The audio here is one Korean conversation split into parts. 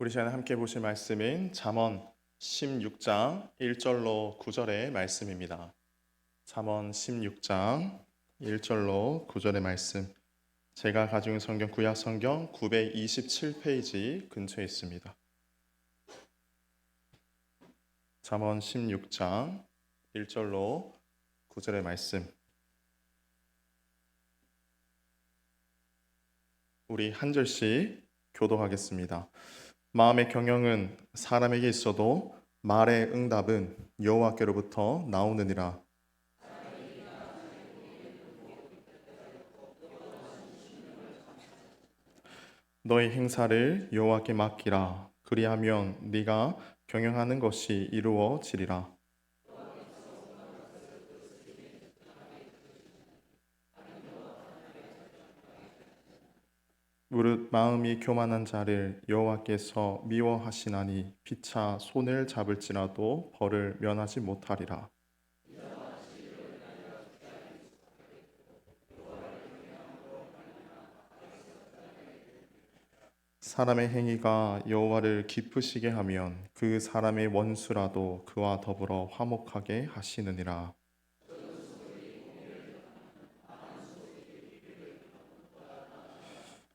우리 시간에 함께 보실 말씀인 잠언 16장 1절로 9절의 말씀입니다. 잠언 16장 1절로 9절의 말씀. 제가 가지고 있는 성경 구약 성경 927페이지 근처에 있습니다. 잠언 16장 1절로 9절의 말씀. 우리 한 절씩 교독하겠습니다. 마음의 경영은 사람에게 있어도 말의 응답은 여호와께로부터 나오느니라. 너희 행사를 여호와께 맡기라. 그리하면 네가 경영하는 것이 이루어지리라. 무릇 마음이 교만한 자를 여호와께서 미워하시나니 피차 손을 잡을지라도 벌을 면하지 못하리라. 사람의 행위가 여호와를 기쁘시게 하면 그 사람의 원수라도 그와 더불어 화목하게 하시느니라.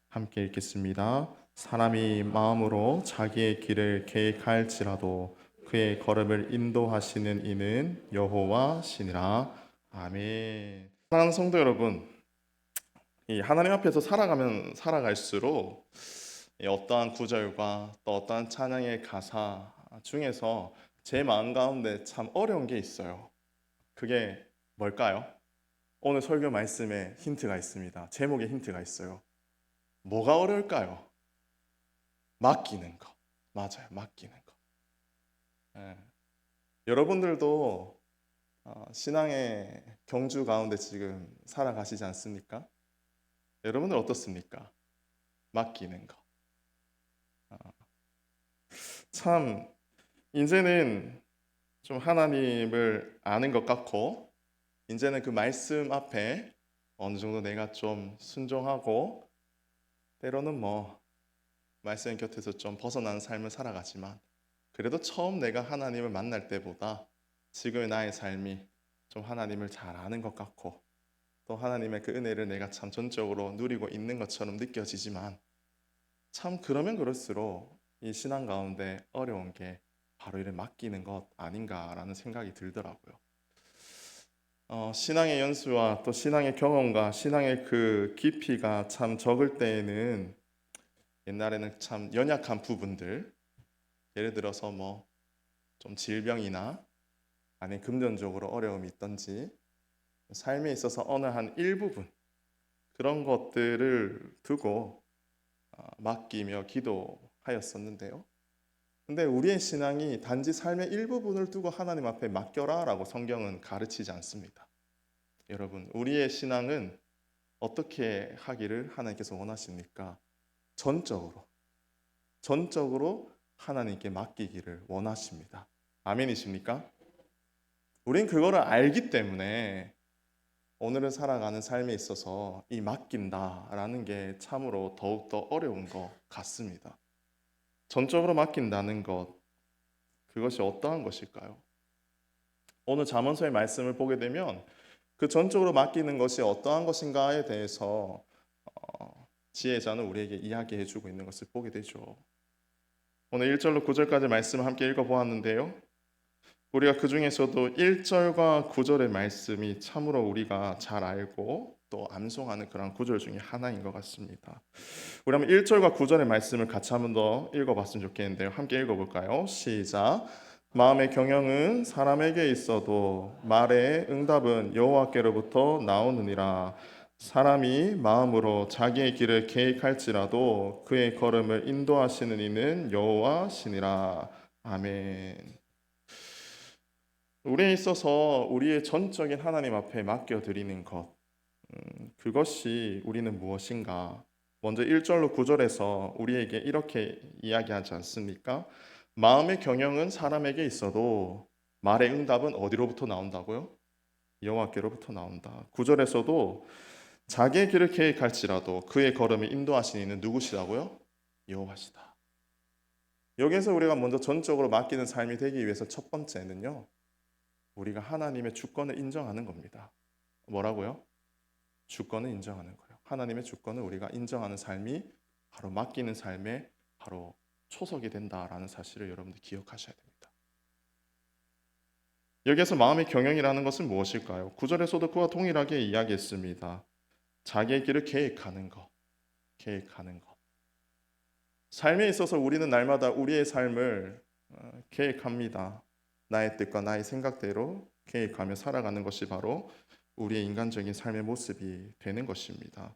함께 읽겠습니다. 사람이 마음으로 자기의 길을 계획할지라도 그의 걸음을 인도하시는 이는 여호와시니라. 아멘. 사랑하는 성도 여러분, 이 하나님 앞에서 살아가면 살아갈수록 어떠한 구절과 또 어떠한 찬양의 가사 중에서 제 마음 가운데 참 어려운 게 있어요. 그게 뭘까요? 오늘 설교 말씀에 힌트가 있습니다. 제목에 힌트가 있어요. 뭐가 어려울까요? 맡기는 거. 맞아요. 맡기는 거. 예. 여러분들도 신앙의 경주 가운데 지금 살아가시지 않습니까? 여러분들 어떻습니까? 맡기는 거. 참 이제는 좀 하나님을 아는 것 같고 이제는 그 말씀 앞에 어느 정도 내가 좀 순종하고 때로는 말씀 곁에서 좀 벗어나는 삶을 살아가지만 그래도 처음 내가 하나님을 만날 때보다 지금의 나의 삶이 좀 하나님을 잘 아는 것 같고 또 하나님의 그 은혜를 내가 참 전적으로 누리고 있는 것처럼 느껴지지만 참 그러면 그럴수록 이 신앙 가운데 어려운 게 바로 이를 맡기는 것 아닌가라는 생각이 들더라고요. 신앙의 연수와 또 신앙의 경험과 신앙의 그 깊이가 참 적을 때에는 옛날에는 참 연약한 부분들, 예를 들어서 좀 질병이나 아니면 금전적으로 어려움이 있던지 삶에 있어서 어느 한 일부분 그런 것들을 두고 맡기며 기도하였었는데요. 근데 우리의 신앙이 단지 삶의 일부분을 두고 하나님 앞에 맡겨라라고 성경은 가르치지 않습니다. 여러분, 우리의 신앙은 어떻게 하기를 하나님께서 원하십니까? 전적으로 하나님께 맡기기를 원하십니다. 아멘이십니까? 우린 그거를 알기 때문에 오늘을 살아가는 삶에 있어서 이 맡긴다라는 게 참으로 더욱더 어려운 것 같습니다. 전적으로 맡긴다는 것, 그것이 어떠한 것일까요? 오늘 잠언서의 말씀을 보게 되면 그 전적으로 맡기는 것이 어떠한 것인가에 대해서 지혜자는 우리에게 이야기해 주고 있는 것을 보게 되죠. 오늘 1절로 9절까지 말씀을 함께 읽어보았는데요. 우리가 그 중에서도 1절과 9절의 말씀이 참으로 우리가 잘 알고 또 암송하는 그런 구절 중에 하나인 것 같습니다. 우리 한번 1절과 9절의 말씀을 같이 한번 더 읽어봤으면 좋겠는데요. 함께 읽어볼까요? 시작. 마음의 경영은 사람에게 있어도 말의 응답은 여호와께로부터 나오느니라. 사람이 마음으로 자기의 길을 계획할지라도 그의 걸음을 인도하시는 이는 여호와시니라. 아멘. 우리에 있어서 우리의 전적인 하나님 앞에 맡겨드리는 것, 그것이 우리는 무엇인가? 먼저 1절로 9절에서 우리에게 이렇게 이야기하지 않습니까? 마음의 경영은 사람에게 있어도 말의 응답은 어디로부터 나온다고요? 여호와께로부터 나온다. 9절에서도 자기의 길을 계획할지라도 그의 걸음을 인도하시는 이는 누구시다고요? 여호와시다. 여기에서 우리가 먼저 전적으로 맡기는 삶이 되기 위해서 첫 번째는요, 우리가 하나님의 주권을 인정하는 겁니다. 뭐라고요? 주권을 인정하는 거예요. 하나님의 주권을 우리가 인정하는 삶이 바로 맡기는 삶에 바로 초석이 된다라는 사실을 여러분들 기억하셔야 됩니다. 여기에서 마음의 경영이라는 것은 무엇일까요? 9절에서도 그와 동일하게 이야기했습니다. 자기의 길을 계획하는 것, 계획하는 것. 삶에 있어서 우리는 날마다 우리의 삶을 계획합니다. 나의 뜻과 나의 생각대로 계획하며 살아가는 것이 바로 우리의 인간적인 삶의 모습이 되는 것입니다.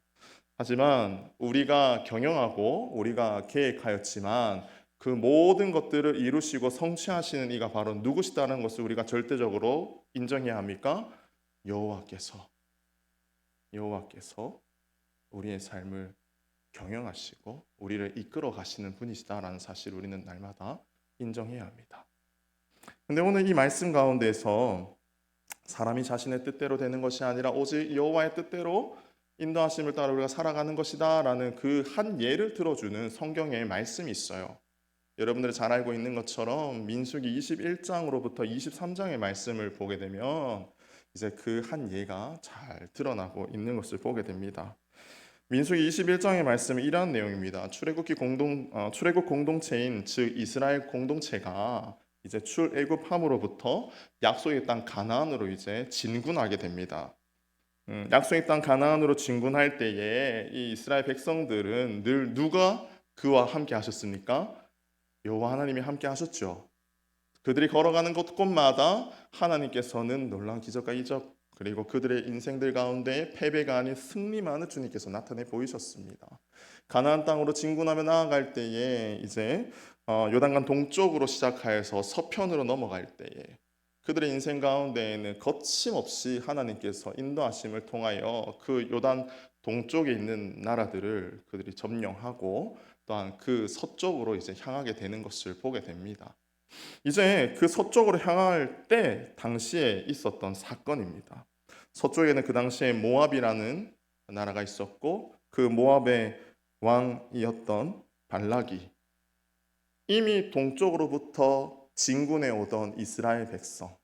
하지만 우리가 경영하고 우리가 계획하였지만 그 모든 것들을 이루시고 성취하시는 이가 바로 누구시다는 것을 우리가 절대적으로 인정해야 합니까? 여호와께서 우리의 삶을 경영하시고 우리를 이끌어 가시는 분이시다라는 사실을 우리는 날마다 인정해야 합니다. 근데 오늘 이 말씀 가운데서 사람이 자신의 뜻대로 되는 것이 아니라 오직 여호와의 뜻대로 인도하심을 따라 우리가 살아가는 것이다라는 그 한 예를 들어주는 성경의 말씀이 있어요. 여러분들이 잘 알고 있는 것처럼 민수기 21장으로부터 23장의 말씀을 보게 되면 이제 그 한 예가 잘 드러나고 있는 것을 보게 됩니다. 민수기 21장의 말씀은 이러한 내용입니다. 출애굽 공동체인 즉 이스라엘 공동체가 이제 출애굽함으로부터 약속의 땅 가나안으로 이제 진군하게 됩니다. 약속의 땅 가나안으로 진군할 때에 이 이스라엘 백성들은 늘 누가 그와 함께 하셨습니까? 여호와 하나님이 함께 하셨죠. 그들이 걸어가는 곳곳마다 하나님께서는 놀라운 기적과 이적 그리고 그들의 인생들 가운데 패배가 아닌 승리만을 주님께서 나타내 보이셨습니다. 가나안 땅으로 진군하며 나아갈 때에 이제 요단강 동쪽으로 시작하여서 서편으로 넘어갈 때에 그들의 인생 가운데에는 거침없이 하나님께서 인도하심을 통하여 그 요단 동쪽에 있는 나라들을 그들이 점령하고 또한 그 서쪽으로 이제 향하게 되는 것을 보게 됩니다. 이제 그 서쪽으로 향할 때 당시에 있었던 사건입니다. 서쪽에는 그 당시에 모압이라는 나라가 있었고 그 모압의 왕이었던 발락이 이미 동쪽으로부터 진군해 오던 이스라엘 백성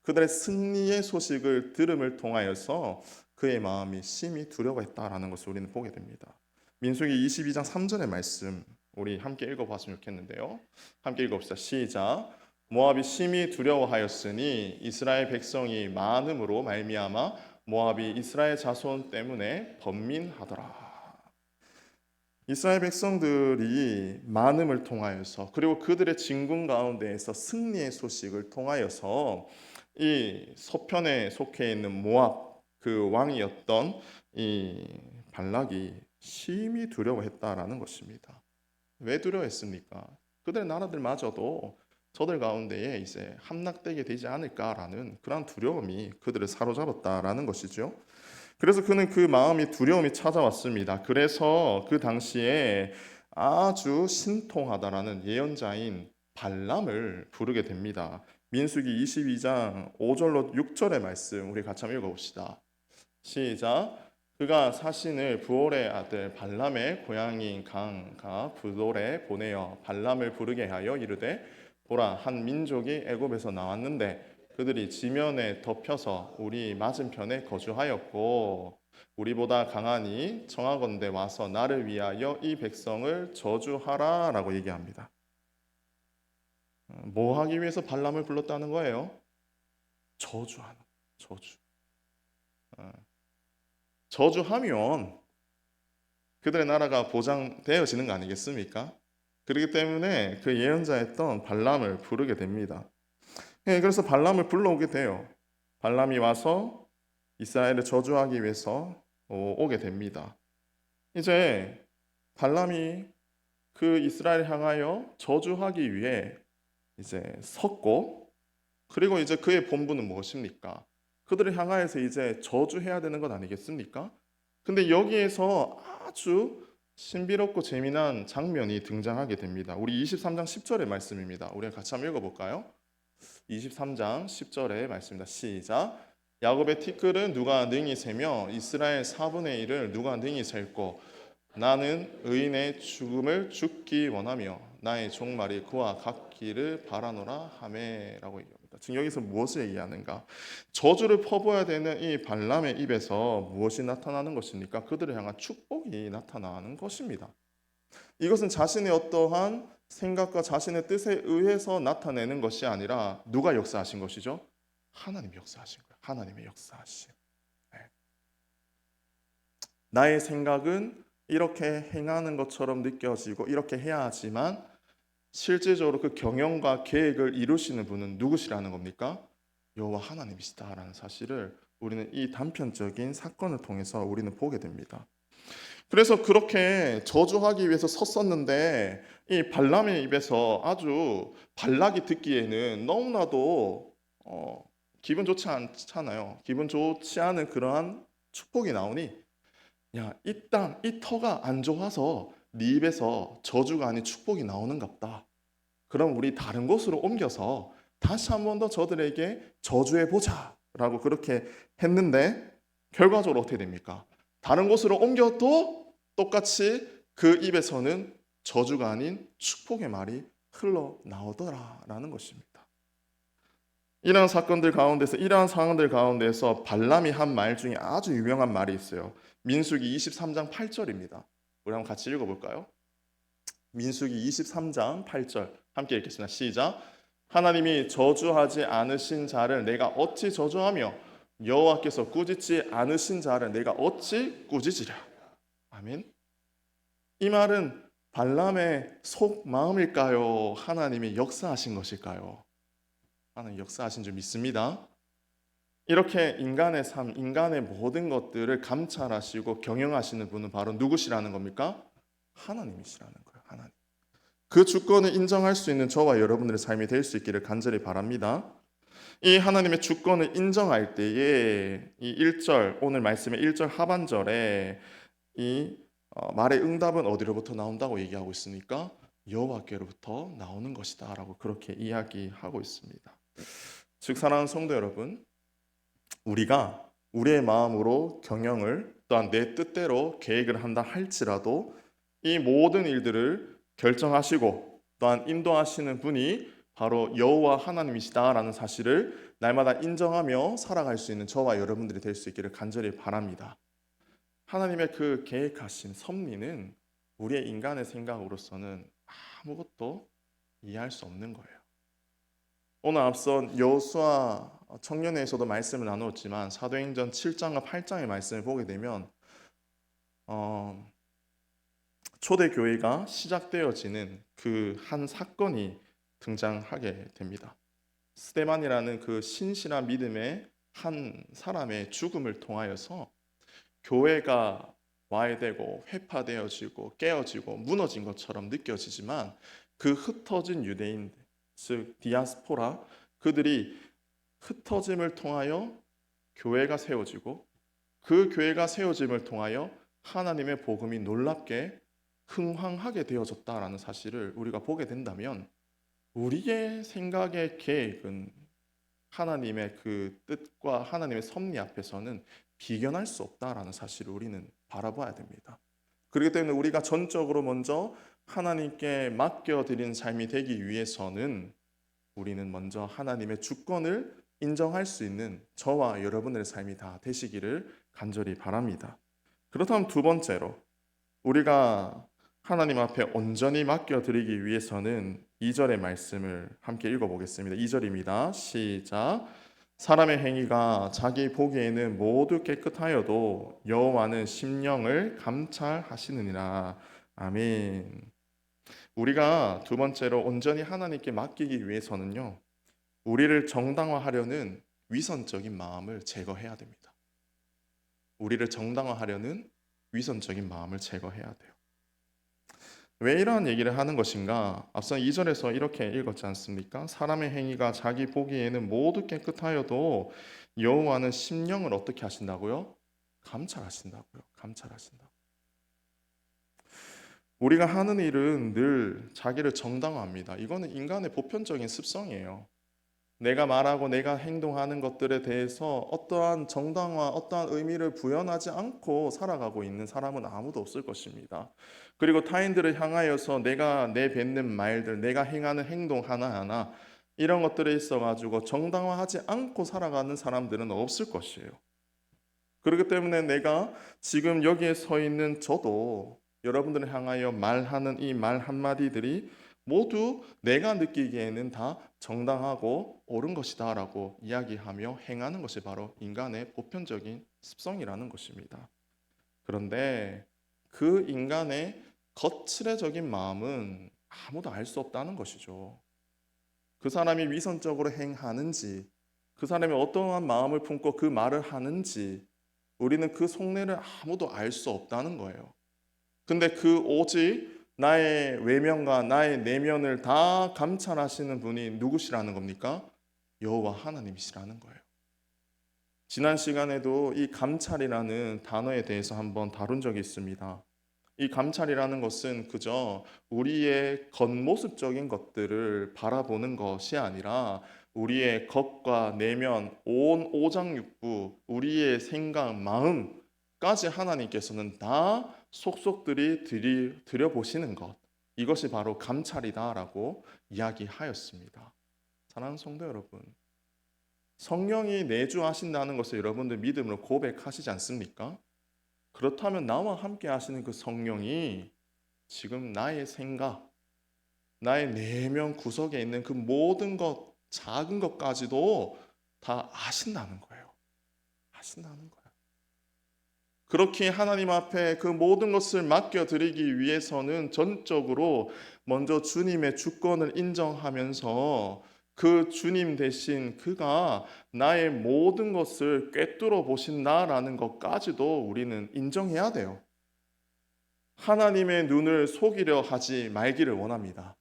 그들의 승리의 소식을 들음을 통하여서 그의 마음이 심히 두려워했다라는 것을 우리는 보게 됩니다. 민수기 22장 3절의 말씀 우리 함께 읽어봤으면 좋겠는데요. 함께 읽어봅시다. 시작. 모압이 심히 두려워하였으니 이스라엘 백성이 많음으로 말미암아 모압이 이스라엘 자손 때문에 번민하더라. 이스라엘 백성들이 많음을 통하여서 그리고 그들의 진군 가운데에서 승리의 소식을 통하여서 이 서편에 속해 있는 모압 그 왕이었던 이 발락이 심히 두려워했다라는 것입니다. 왜 두려워했습니까? 그들의 나라들마저도 저들 가운데에 이제 함락되게 되지 않을까라는 그런 두려움이 그들을 사로잡았다라는 것이죠. 그래서 그는 그 마음이 두려움이 찾아왔습니다. 그래서 그 당시에 아주 신통하다라는 예언자인 발람을 부르게 됩니다. 민수기 22장 5절로 6절의 말씀 우리 같이 한번 읽어봅시다. 시작. 그가 사신을 부올의 아들 발람의 고향인 강가 부돌에 보내어 발람을 부르게 하여 이르되 보라 한 민족이 애굽에서 나왔는데 그들이 지면에 덮여서 우리 맞은편에 거주하였고 우리보다 강하니 청하건대 와서 나를 위하여 이 백성을 저주하라 라고 얘기합니다. 뭐 하기 위해서 발람을 불렀다는 거예요? 저주하는 저주. 저주하면 그들의 나라가 보장되어지는 거 아니겠습니까? 그렇기 때문에 그 예언자였던 발람을 부르게 됩니다. 그래서 발람을 불러오게 돼요. 발람이 와서 이스라엘을 저주하기 위해서 오게 됩니다. 이제 발람이 그 이스라엘을 향하여 저주하기 위해 이제 섰고 그리고 이제 그의 본분은 무엇입니까? 그들을 향하여서 이제 저주해야 되는 것 아니겠습니까? 근데 여기에서 아주 신비롭고 재미난 장면이 등장하게 됩니다. 우리 23장 10절의 말씀입니다. 우리 같이 한번 읽어볼까요? 23장 10절의 말씀입니다. 시작. 야곱의 티끌은 누가 능히 세며 이스라엘 4분의 1을 누가 능히 셀고 나는 의인의 죽음을 죽기 원하며 나의 종말이 그와 같기를 바라노라 하매라고 얘기합니다. 지금 여기서 무엇을 얘기하는가? 저주를 퍼부어야 되는 이 발람의 입에서 무엇이 나타나는 것입니까? 그들을 향한 축복이 나타나는 것입니다. 이것은 자신의 어떠한 생각과 자신의 뜻에 의해서 나타내는 것이 아니라 누가 역사하신 것이죠? 하나님이 역사하신 거예요. 하나님의 역사하신. 네. 나의 생각은 이렇게 행하는 것처럼 느껴지고 이렇게 해야 하지만 실제적으로 그 경영과 계획을 이루시는 분은 누구시라는 겁니까? 여호와 하나님이시다라는 사실을 우리는 이 단편적인 사건을 통해서 우리는 보게 됩니다. 그래서 그렇게 저주하기 위해서 섰었는데 이 발람의 입에서 아주 발락이 듣기에는 너무나도 기분 좋지 않잖아요. 기분 좋지 않은 그러한 축복이 나오니 야, 이 땅, 이 터가 안 좋아서 네 입에서 저주가 아닌 축복이 나오는갑다. 그럼 우리 다른 곳으로 옮겨서 다시 한 번 더 저들에게 저주해 보자 라고 그렇게 했는데 결과적으로 어떻게 됩니까? 다른 곳으로 옮겨도 똑같이 그 입에서는 저주가 아닌 축복의 말이 흘러나오더라라는 것입니다. 이러한 사건들 가운데서 이러한 상황들 가운데서 발람이 한 말 중에 아주 유명한 말이 있어요. 민수기 23장 8절입니다. 우리 한번 같이 읽어볼까요? 민수기 23장 8절 함께 읽겠습니다. 시작. 하나님이 저주하지 않으신 자를 내가 어찌 저주하며 여호와께서 꾸짖지 않으신 자를 내가 어찌 꾸짖으랴. 아멘. 이 말은 발람의 속 마음일까요? 하나님이 역사하신 것일까요? 하나님 역사하신 줄 믿습니다. 이렇게 인간의 삶, 인간의 모든 것들을 감찰하시고 경영하시는 분은 바로 누구시라는 겁니까? 하나님이시라는 거예요. 하나님. 그 주권을 인정할 수 있는 저와 여러분들의 삶이 될 수 있기를 간절히 바랍니다. 이 하나님의 주권을 인정할 때에 이 1절, 오늘 말씀의 1절 하반절에 이 말의 응답은 어디로부터 나온다고 얘기하고 있으니까 여호와께로부터 나오는 것이다 라고 그렇게 이야기하고 있습니다. 즉 사랑하는 성도 여러분, 우리가 우리의 마음으로 경영을 또한 내 뜻대로 계획을 한다 할지라도 이 모든 일들을 결정하시고 또한 인도하시는 분이 바로 여호와 하나님이시다라는 사실을 날마다 인정하며 살아갈 수 있는 저와 여러분들이 될 수 있기를 간절히 바랍니다. 하나님의 그 계획하신 섭리는 우리의 인간의 생각으로서는 아무것도 이해할 수 없는 거예요. 오늘 앞선 여호수아 청년회에서도 말씀을 나누었지만 사도행전 7장과 8장의 말씀을 보게 되면 초대교회가 시작되어지는 그 한 사건이 등장하게 됩니다. 스데반이라는 그 신실한 믿음의 한 사람의 죽음을 통하여서 교회가 와해되고 회파되어지고 깨어지고 무너진 것처럼 느껴지지만 그 흩어진 유대인, 즉 디아스포라, 그들이 흩어짐을 통하여 교회가 세워지고 그 교회가 세워짐을 통하여 하나님의 복음이 놀랍게 흥황하게 되어졌다라는 사실을 우리가 보게 된다면 우리의 생각의 계획은 하나님의 그 뜻과 하나님의 섭리 앞에서는 비견할 수 없다라는 사실을 우리는 바라봐야 됩니다. 그렇기 때문에 우리가 전적으로 먼저 하나님께 맡겨드리는 삶이 되기 위해서는 우리는 먼저 하나님의 주권을 인정할 수 있는 저와 여러분의 삶이 다 되시기를 간절히 바랍니다. 그렇다면 두 번째로 우리가 하나님 앞에 온전히 맡겨드리기 위해서는 2절의 말씀을 함께 읽어보겠습니다. 2절입니다. 시작. 사람의 행위가 자기 보기에는 모두 깨끗하여도 여호와는 심령을 감찰하시느니라. 아멘. 우리가 두 번째로 온전히 하나님께 맡기기 위해서는요, 우리를 정당화하려는 위선적인 마음을 제거해야 됩니다. 우리를 정당화하려는 위선적인 마음을 제거해야 돼요. 왜 이러한 얘기를 하는 것인가? 앞선 2절에서 이렇게 읽었지 않습니까? 사람의 행위가 자기 보기에는 모두 깨끗하여도 여호와는 심령을 어떻게 하신다고요? 감찰하신다고요. 감찰하신다. 우리가 하는 일은 늘 자기를 정당화합니다. 이거는 인간의 보편적인 습성이에요. 내가 말하고 내가 행동하는 것들에 대해서 어떠한 정당화, 어떠한 의미를 부여하지 않고 살아가고 있는 사람은 아무도 없을 것입니다. 그리고 타인들을 향하여서 내가 내뱉는 말들, 내가 행하는 행동 하나하나 이런 것들에 있어 가지고 정당화하지 않고 살아가는 사람들은 없을 것이에요. 그렇기 때문에 내가 지금 여기에 서 있는 저도 여러분들을 향하여 말하는 이 말 한마디들이 모두 내가 느끼기에는 다 정당하고 옳은 것이다라고 이야기하며 행하는 것이 바로 인간의 보편적인 습성이라는 것입니다. 그런데 그 인간의 거칠애적인 마음은 아무도 알 수 없다는 것이죠. 그 사람이 위선적으로 행하는지, 그 사람이 어떠한 마음을 품고 그 말을 하는지 우리는 그 속내를 아무도 알 수 없다는 거예요. 근데 그 오직 나의 외면과 나의 내면을 다 감찰하시는 분이 누구시라는 겁니까? 여호와 하나님이시라는 거예요. 지난 시간에도 이 감찰이라는 단어에 대해서 한번 다룬 적이 있습니다. 이 감찰이라는 것은 그저 우리의 겉모습적인 것들을 바라보는 것이 아니라 우리의 겉과 내면, 온 오장육부, 우리의 생각, 마음까지 하나님께서는 다 속속들이 들여보시는 것. 이것이 바로 감찰이다라고 이야기하였습니다. 사랑하는 성도 여러분, 성령이 내주하신다는 것을 여러분들 믿음으로 고백하시지 않습니까? 그렇다면 나와 함께 하시는 그 성령이 지금 나의 생각, 나의 내면 구석에 있는 그 모든 것, 작은 것까지도 다 아신다는 거예요. 아신다는 거예요. 그렇게 하나님 앞에 그 모든 것을 맡겨드리기 위해서는 전적으로 먼저 주님의 주권을 인정하면서 그 주님 대신 그가 나의 모든 것을 꿰뚫어 보신다라는 것까지도 우리는 인정해야 돼요. 하나님의 눈을 속이려 하지 말기를 원합니다.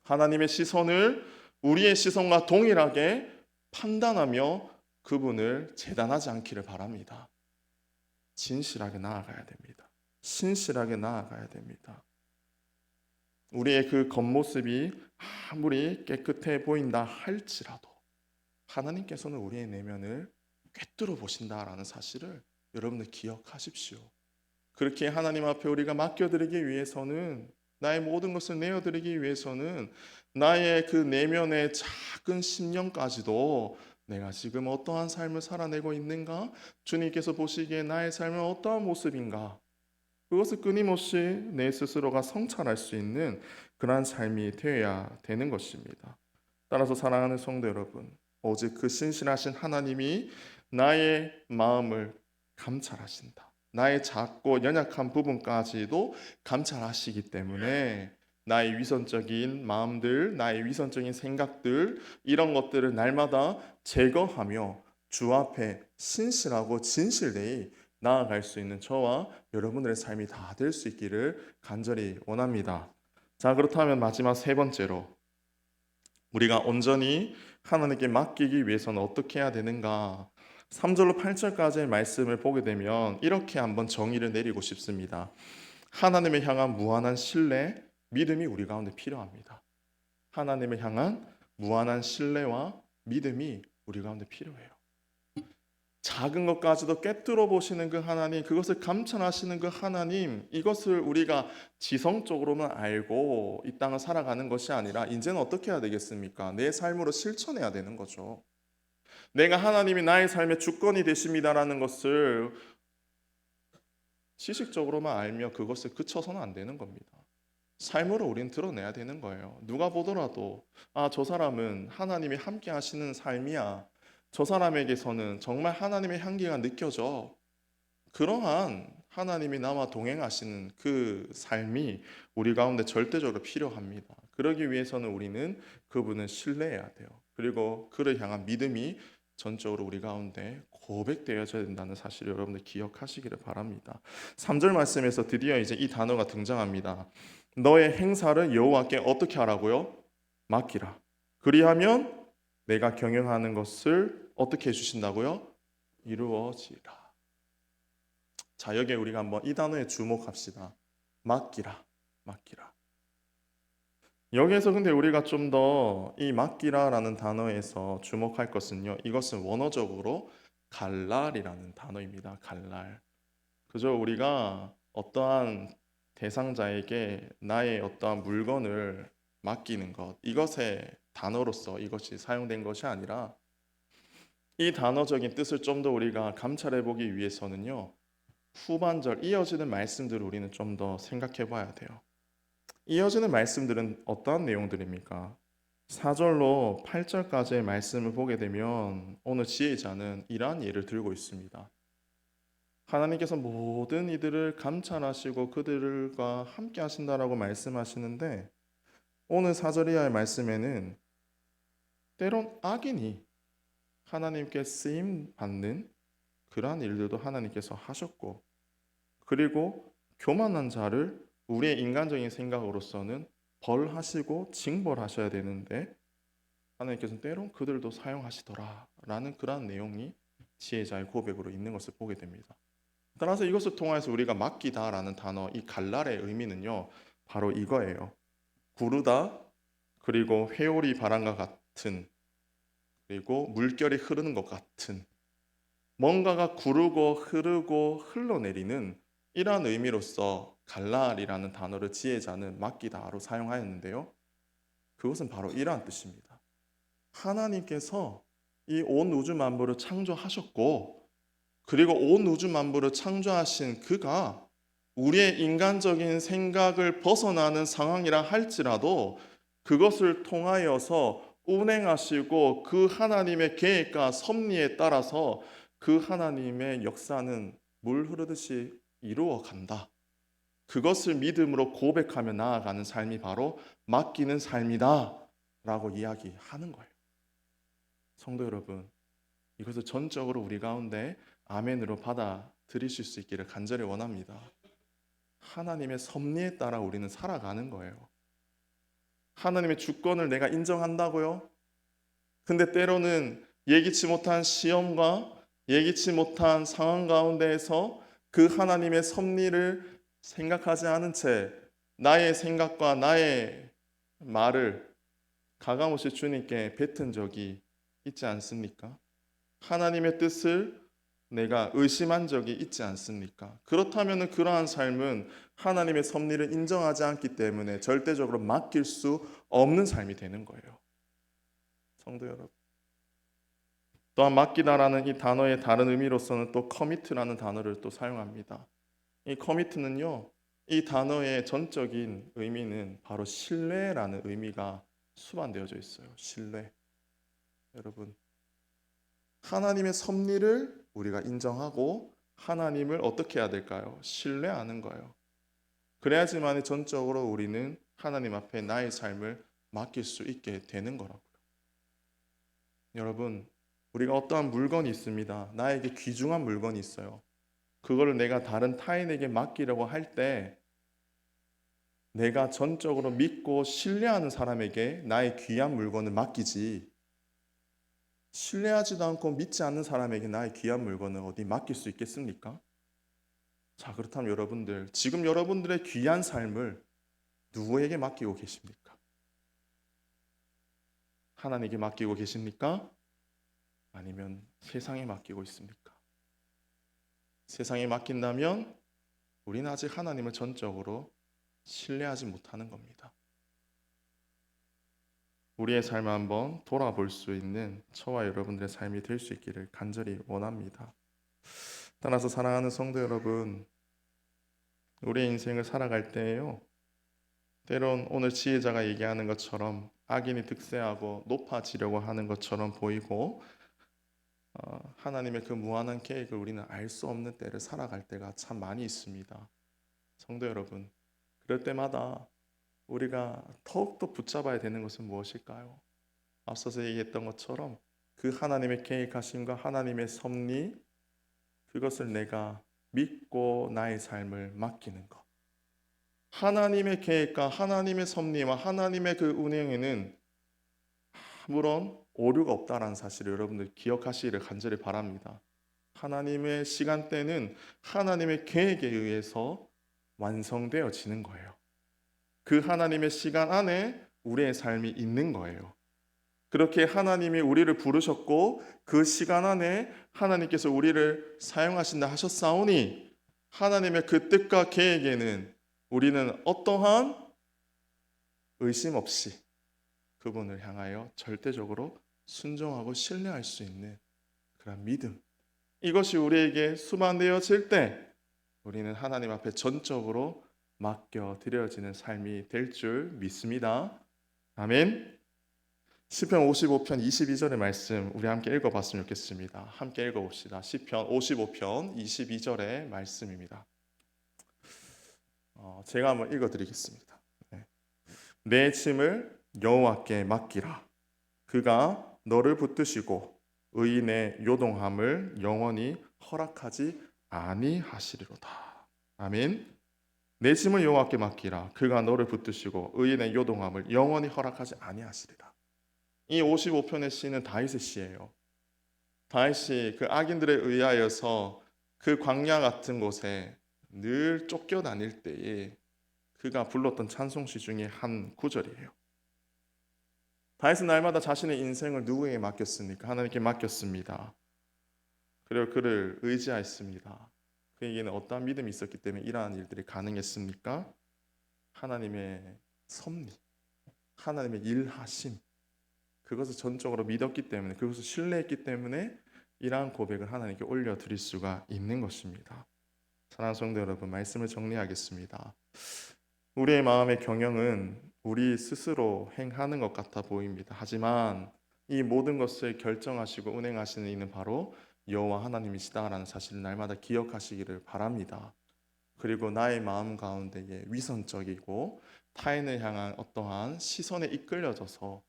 하나님의 시선을 우리의 시선과 동일하게 판단하며 그분을 재단하지 않기를 바랍니다. 진실하게 나아가야 됩니다. 신실하게 나아가야 됩니다. 우리의 그 겉모습이 아무리 깨끗해 보인다 할지라도 하나님께서는 우리의 내면을 꿰뚫어 보신다라는 사실을 여러분들 기억하십시오. 그렇게 하나님 앞에 우리가 맡겨드리기 위해서는 나의 모든 것을 내어드리기 위해서는 나의 그 내면의 작은 심령까지도 내가 지금 어떠한 삶을 살아내고 있는가? 주님께서 보시기에 나의 삶은 어떠한 모습인가? 그것을 끊임없이 내 스스로가 성찰할 수 있는 그러한 삶이 되어야 되는 것입니다. 따라서 사랑하는 성도 여러분, 오직 그 신실하신 하나님이 나의 마음을 감찰하신다. 나의 작고 연약한 부분까지도 감찰하시기 때문에 나의 위선적인 마음들, 나의 위선적인 생각들 이런 것들을 날마다 제거하며 주 앞에 신실하고 진실되이 나아갈 수 있는 저와 여러분들의 삶이 다 될 수 있기를 간절히 원합니다. 자, 그렇다면 마지막 세 번째로 우리가 온전히 하나님께 맡기기 위해서는 어떻게 해야 되는가? 3절로 8절까지의 말씀을 보게 되면 이렇게 한번 정의를 내리고 싶습니다. 하나님을 향한 무한한 신뢰, 믿음이 우리 가운데 필요합니다. 하나님을 향한 무한한 신뢰와 믿음이 우리 가운데 필요해요. 작은 것까지도 꿰뚫어 보시는 그 하나님, 그것을 감찰하시는 그 하나님, 이것을 우리가 지성적으로만 알고 이 땅을 살아가는 것이 아니라 이제는 어떻게 해야 되겠습니까? 내 삶으로 실천해야 되는 거죠. 내가 하나님이 나의 삶의 주권이 되십니다라는 것을 지식적으로만 알며 그것을 그쳐서는 안 되는 겁니다. 삶으로 우린 드러내야 되는 거예요. 누가 보더라도 저 사람은 하나님이 함께 하시는 삶이야. 저 사람에게서는 정말 하나님의 향기가 느껴져. 그러한 하나님이 나와 동행하시는 그 삶이 우리 가운데 절대적으로 필요합니다. 그러기 위해서는 우리는 그분을 신뢰해야 돼요. 그리고 그를 향한 믿음이 전적으로 우리 가운데 고백되어져야 된다는 사실을 여러분들 기억하시기를 바랍니다. 3절 말씀에서 드디어 이제 이 단어가 등장합니다. 너의 행사를 여호와께 어떻게 하라고요? 맡기라. 그리하면 내가 경영하는 것을 어떻게 해주신다고요? 이루어지라. 자, 여기에 우리가 한번 이 단어에 주목합시다. 맡기라, 맡기라. 여기에서 근데 우리가 좀 더 이 맡기라라는 단어에서 주목할 것은요. 이것은 원어적으로 갈랄이라는 단어입니다. 갈랄. 그저 우리가 어떠한 대상자에게 나의 어떠한 물건을 맡기는 것, 이것의 단어로서 이것이 사용된 것이 아니라 이 단어적인 뜻을 좀 더 우리가 감찰해 보기 위해서는요, 후반절 이어지는 말씀들을 우리는 좀 더 생각해 봐야 돼요. 이어지는 말씀들은 어떠한 내용들입니까? 4절로 8절까지의 말씀을 보게 되면 오늘 지혜자는 이러한 예를 들고 있습니다. 하나님께서 모든 이들을 감찰하시고 그들과 함께 하신다라고 말씀하시는데, 오늘 4절 이하의 말씀에는 때론 악인이 하나님께 쓰임 받는 그러한 일들도 하나님께서 하셨고, 그리고 교만한 자를 우리의 인간적인 생각으로서는 벌하시고 징벌하셔야 되는데 하나님께서는 때론 그들도 사용하시더라라는 그러한 내용이 지혜자의 고백으로 있는 것을 보게 됩니다. 따라서 이것을 통해서 우리가 맡기다라는 단어, 이 갈랄의 의미는요, 바로 이거예요. 구르다, 그리고 회오리 바람과 같은, 그리고 물결이 흐르는 것 같은, 뭔가가 구르고 흐르고 흘러내리는 이러한 의미로서 갈랄이라는 단어를 지혜자는 맡기다로 사용하였는데요, 그것은 바로 이러한 뜻입니다. 하나님께서 이 온 우주 만물을 창조하셨고, 그리고 온 우주 만물을 창조하신 그가 우리의 인간적인 생각을 벗어나는 상황이라 할지라도 그것을 통하여서 운행하시고 그 하나님의 계획과 섭리에 따라서 그 하나님의 역사는 물 흐르듯이 이루어 간다. 그것을 믿음으로 고백하며 나아가는 삶이 바로 맡기는 삶이다 라고 이야기하는 거예요. 성도 여러분, 이것을 전적으로 우리 가운데 아멘으로 받아들이실 수 있기를 간절히 원합니다. 하나님의 섭리에 따라 우리는 살아가는 거예요. 하나님의 주권을 내가 인정한다고요? 근데 때로는 예기치 못한 시험과 예기치 못한 상황 가운데에서 그 하나님의 섭리를 생각하지 않은 채 나의 생각과 나의 말을 가감없이 주님께 뱉은 적이 있지 않습니까? 하나님의 뜻을 내가 의심한 적이 있지 않습니까? 그렇다면 그러한 삶은 하나님의 섭리를 인정하지 않기 때문에 절대적으로 맡길 수 없는 삶이 되는 거예요. 성도 여러분, 또한 맡기다라는 이 단어의 다른 의미로서는 또 커미트라는 단어를 또 사용합니다. 이 커미트는요, 이 단어의 전적인 의미는 바로 신뢰라는 의미가 수반되어져 있어요. 신뢰. 여러분, 하나님의 섭리를 우리가 인정하고 하나님을 어떻게 해야 될까요? 신뢰하는 거예요. 그래야지만 전적으로 우리는 하나님 앞에 나의 삶을 맡길 수 있게 되는 거라고요. 여러분, 우리가 어떠한 물건이 있습니다. 나에게 귀중한 물건이 있어요. 그거를 내가 다른 타인에게 맡기려고 할 때 내가 전적으로 믿고 신뢰하는 사람에게 나의 귀한 물건을 맡기지, 신뢰하지도 않고 믿지 않는 사람에게 나의 귀한 물건을 어디 맡길 수 있겠습니까? 자, 그렇다면 여러분들, 지금 여러분들의 귀한 삶을 누구에게 맡기고 계십니까? 하나님께 맡기고 계십니까? 아니면 세상에 맡기고 있습니까? 세상에 맡긴다면 우리는 아직 하나님을 전적으로 신뢰하지 못하는 겁니다. 우리의 삶을 한번 돌아볼 수 있는 저와 여러분들의 삶이 될 수 있기를 간절히 원합니다. 따라서 사랑하는 성도 여러분, 우리의 인생을 살아갈 때에요, 때론 오늘 지혜자가 얘기하는 것처럼 악인이 득세하고 높아지려고 하는 것처럼 보이고 하나님의 그 무한한 계획을 우리는 알 수 없는 때를 살아갈 때가 참 많이 있습니다. 성도 여러분, 그럴 때마다 우리가 더욱더 붙잡아야 되는 것은 무엇일까요? 앞서서 얘기했던 것처럼 그 하나님의 계획하심과 하나님의 섭리, 그것을 내가 믿고 나의 삶을 맡기는 것. 하나님의 계획과 하나님의 섭리와 하나님의 그 운행에는 아무런 오류가 없다라는 사실을 여러분들 기억하시기를 간절히 바랍니다. 하나님의 시간대는 하나님의 계획에 의해서 완성되어지는 거예요. 그 하나님의 시간 안에 우리의 삶이 있는 거예요. 그렇게 하나님이 우리를 부르셨고 그 시간 안에 하나님께서 우리를 사용하신다 하셨사오니 하나님의 그 뜻과 계획에는 우리는 어떠한 의심 없이 그분을 향하여 절대적으로 순종하고 신뢰할 수 있는 그런 믿음, 이것이 우리에게 수반되어질 때 우리는 하나님 앞에 전적으로 맡겨드려지는 삶이 될 줄 믿습니다. 아멘. 시편 55편 22절의 말씀 우리 함께 읽어봤으면 좋겠습니다. 함께 읽어봅시다. 시편 55편 22절의 말씀입니다. 제가 한번 읽어드리겠습니다. 내 짐을 여호와께 맡기라. 그가 너를 붙드시고 의인의 요동함을 영원히 허락하지 아니하시리로다. 아멘. 내 짐을 여호와께 맡기라. 그가 너를 붙드시고 의인의 요동함을 영원히 허락하지 아니하시리라. 이 55편의 시는 다윗의 시예요. 다윗이 그 악인들에 의하여서 그 광야 같은 곳에 늘 쫓겨다닐 때에 그가 불렀던 찬송시 중에 한 구절이에요. 다윗은 날마다 자신의 인생을 누구에게 맡겼습니까? 하나님께 맡겼습니다. 그리고 그를 의지하였습니다. 그에게는 어떠한 믿음이 있었기 때문에 이러한 일들이 가능했습니까? 하나님의 섭리, 하나님의 일하심, 그것을 전적으로 믿었기 때문에, 그것을 신뢰했기 때문에 이러한 고백을 하나님께 올려드릴 수가 있는 것입니다. 사랑하는 성도 여러분, 말씀을 정리하겠습니다. 우리의 마음의 경영은 우리 스스로 행하는 것 같아 보입니다. 하지만 이 모든 것을 결정하시고 운행하시는 이는 바로 여호와 하나님이시다라는 사실을 날마다 기억하시기를 바랍니다. 그리고 나의 마음 가운데에 위선적이고 타인을 향한 어떠한 시선에 이끌려져서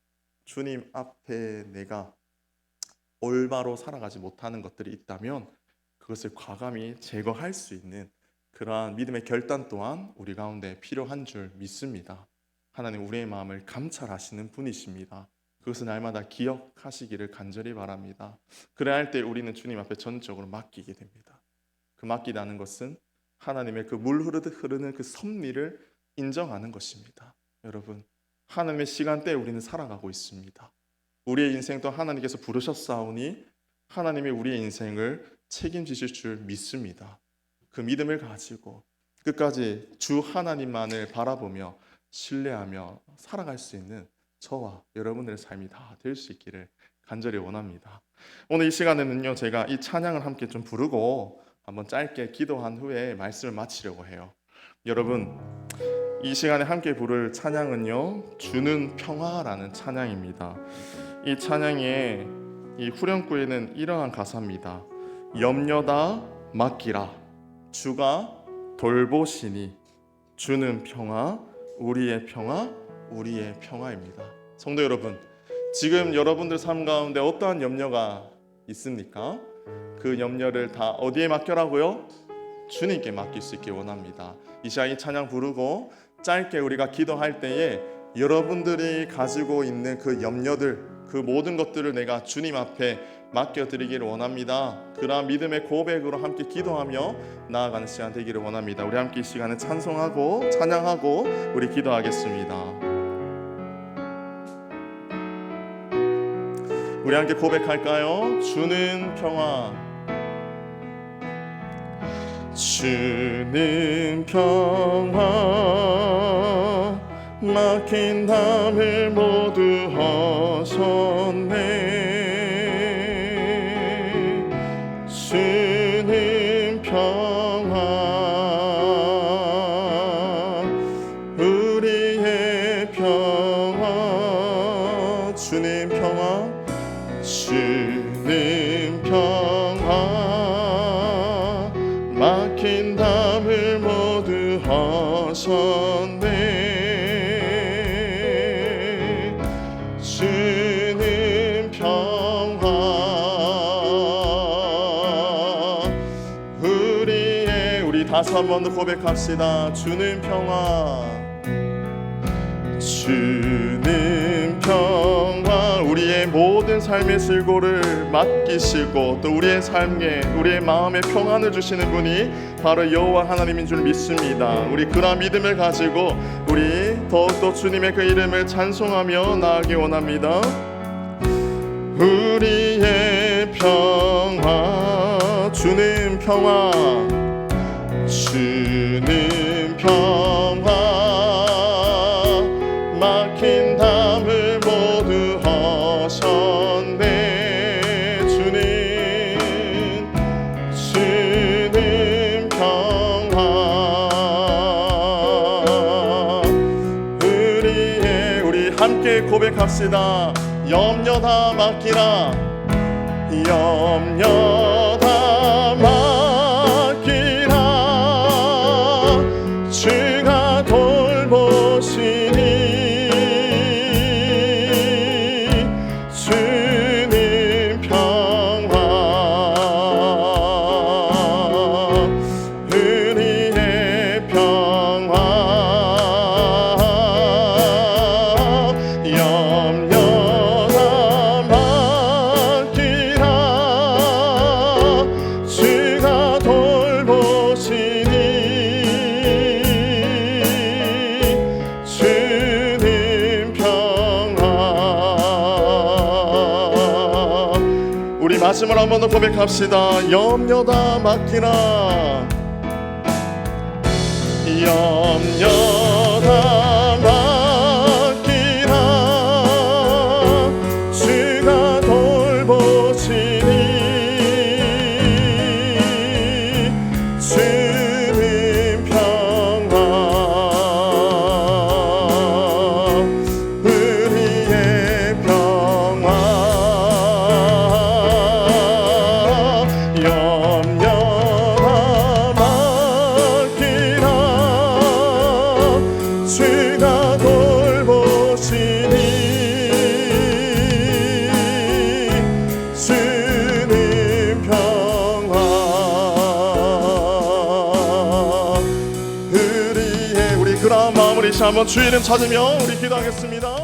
주님 앞에 내가 올바로 살아가지 못하는 것들이 있다면 그것을 과감히 제거할 수 있는 그러한 믿음의 결단 또한 우리 가운데 필요한 줄 믿습니다. 하나님 우리의 마음을 감찰하시는 분이십니다. 그것을 날마다 기억하시기를 간절히 바랍니다. 그래야 할 때 우리는 주님 앞에 전적으로 맡기게 됩니다. 그 맡기다는 것은 하나님의 그 물 흐르듯 흐르는 그 섭리를 인정하는 것입니다. 여러분, 하나님의 시간대에 우리는 살아가고 있습니다. 우리의 인생도 하나님께서 부르셨사오니 하나님이 우리의 인생을 책임지실 줄 믿습니다. 그 믿음을 가지고 끝까지 주 하나님만을 바라보며 신뢰하며 살아갈 수 있는 저와 여러분들의 삶이 다 될 수 있기를 간절히 원합니다. 오늘 이 시간에는요, 제가 이 찬양을 함께 좀 부르고 한번 짧게 기도한 후에 말씀을 마치려고 해요. 여러분, 이 시간에 함께 부를 찬양은요, 주는 평화라는 찬양입니다. 이 찬양의 이 후렴구에는 이러한 가사입니다. 염려다 맡기라. 주가 돌보시니 주는 평화, 우리의 평화, 우리의 평화입니다. 성도 여러분, 지금 여러분들 삶 가운데 어떠한 염려가 있습니까? 그 염려를 다 어디에 맡겨라고요? 주님께 맡길 수 있길 원합니다. 이 시간 이 찬양 부르고 짧게 우리가 기도할 때에 여러분들이 가지고 있는 그 염려들, 그 모든 것들을 내가 주님 앞에 맡겨드리기를 원합니다. 그러한 믿음의 고백으로 함께 기도하며 나아가는 시간 되기를 원합니다. 우리 함께 이 시간에 찬송하고 찬양하고 우리 기도하겠습니다. 우리 함께 고백할까요? 주는 평화, 주는 평화, 막힌 담을 모두 허셨네. 주는 평화, 우리의 평화, 주는 평화, 주는 평화, 막힌 담을 모두 허셨네. 주는 평화, 우리 다시 한 번 더 고백합시다. 주는 평화, 주는 평화, 우리의 모든 삶의 슬고를 맡기시고 또 우리의 삶에 우리의 마음에 평안을 주시는 분이 바로 여호와 하나님인 줄 믿습니다. 우리 그런 믿음을 가지고 우리 더욱더 주님의 그 이름을 찬송하며 나아가기 원합니다. 우리의 평화, 주는 평화, 주는 평화 막힌 담을 모두 허셨네. 주는 평화 우리 함께 고백합시다. 염려 다 맡기라. 염려 다 맡기라. 주가 돌보시니 주는 평화 우리의 평화 염려 다 맡기라. 주가 돌보시니 주는 평화. 우리 마지막으로 한 번 더 고백합시다. 염려 다 맡기라. 염려 다 맡기라. 주가 돌보시니 주는 평화 우리의 평화 염려 다 맡기라. 주가 돌보시니 주는 평화 우리의 우리 그런 마음으로 다시 한번 주 이름 찾으며 우리 기도하겠습니다.